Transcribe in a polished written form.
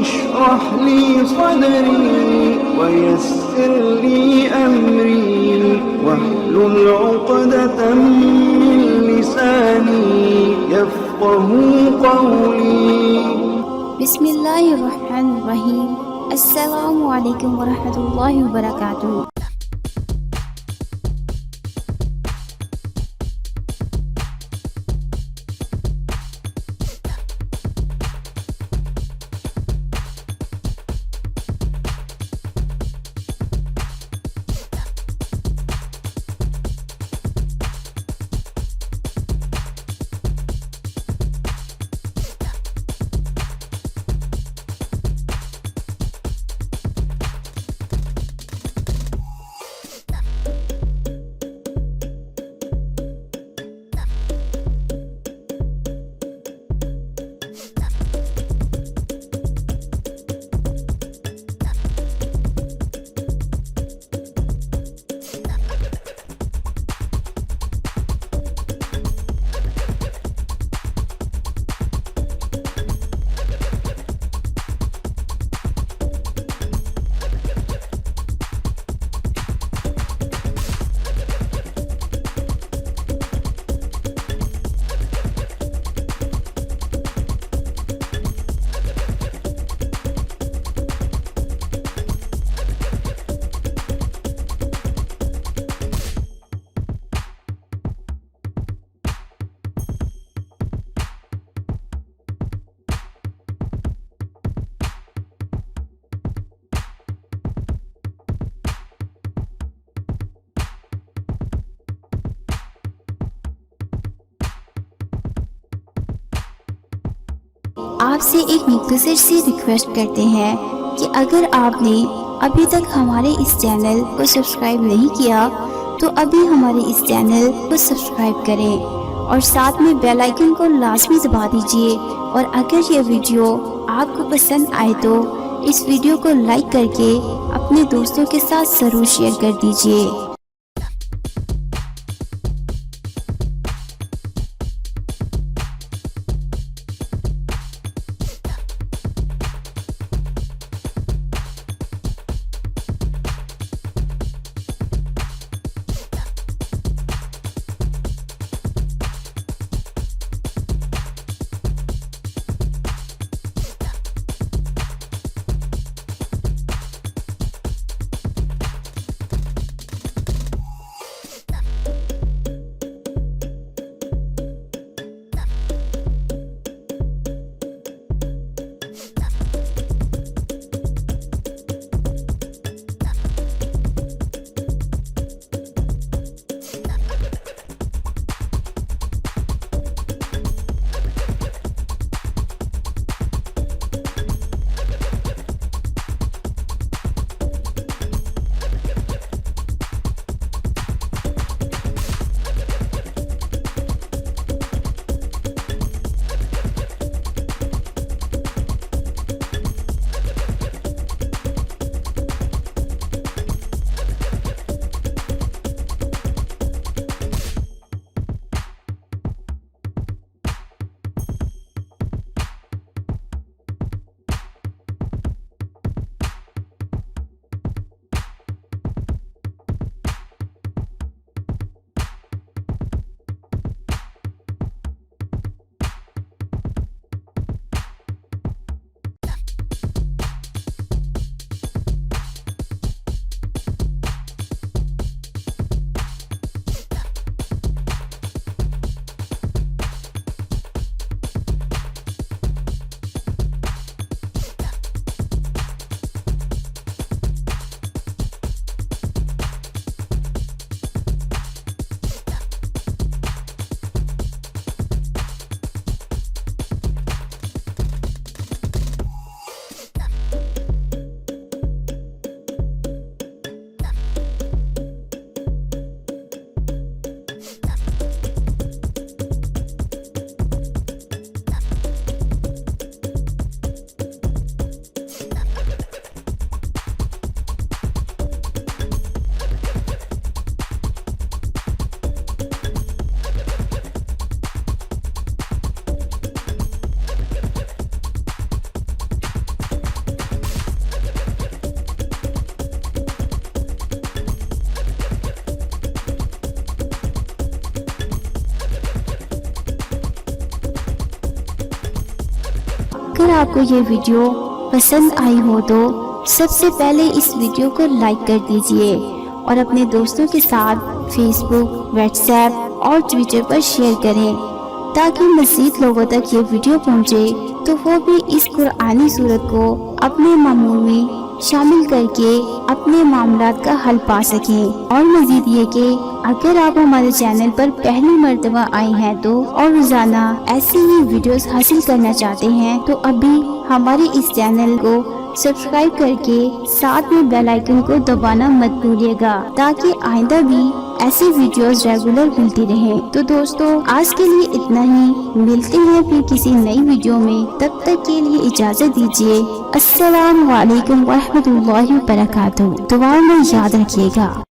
اشرح لي صدري ويسر لي أمري واحلل عقدة من لساني يفقه قولي. बिस्मिल्लाहिर्रहमानिर्रहीम। अस्सलामु अलैकुम वरहमतुल्लाहि वबरकातुहू। आपसे एक मुख्तसर सी रिक्वेस्ट करते हैं कि अगर आपने अभी तक हमारे इस चैनल को सब्सक्राइब नहीं किया तो अभी हमारे इस चैनल को सब्सक्राइब करें और साथ में बेल आइकन को लाजमी दबा दीजिए। और अगर ये वीडियो आपको पसंद आए तो इस वीडियो को लाइक करके अपने दोस्तों के साथ ज़रूर शेयर कर दीजिए। आपको ये वीडियो पसंद आई हो तो सबसे पहले इस वीडियो को लाइक कर दीजिए और अपने दोस्तों के साथ फेसबुक, व्हाट्सएप और ट्विटर पर शेयर करें ताकि मज़ीद लोगों तक ये वीडियो पहुंचे तो वो भी इस कुरानी सूरत को अपने मामूल में शामिल करके अपने मामलात का हल पा सकें। और मजीद ये कि अगर आप हमारे चैनल पर पहली मर्तबा आए हैं तो और रोजाना ऐसी ही वीडियोस हासिल करना चाहते हैं तो अभी हमारे इस चैनल को सब्सक्राइब करके साथ में बेल आइकन को दबाना मत भूलिएगा ताकि आइंदा भी ऐसी वीडियोस रेगुलर मिलती रहे। तो दोस्तों आज के लिए इतना ही, मिलते हैं फिर किसी नई वीडियो में, तब तक के लिए इजाजत दीजिए। अस्सलाम वालेकुम व रहमतुल्लाहि व बरकातुहू। दुआ में याद रखिएगा।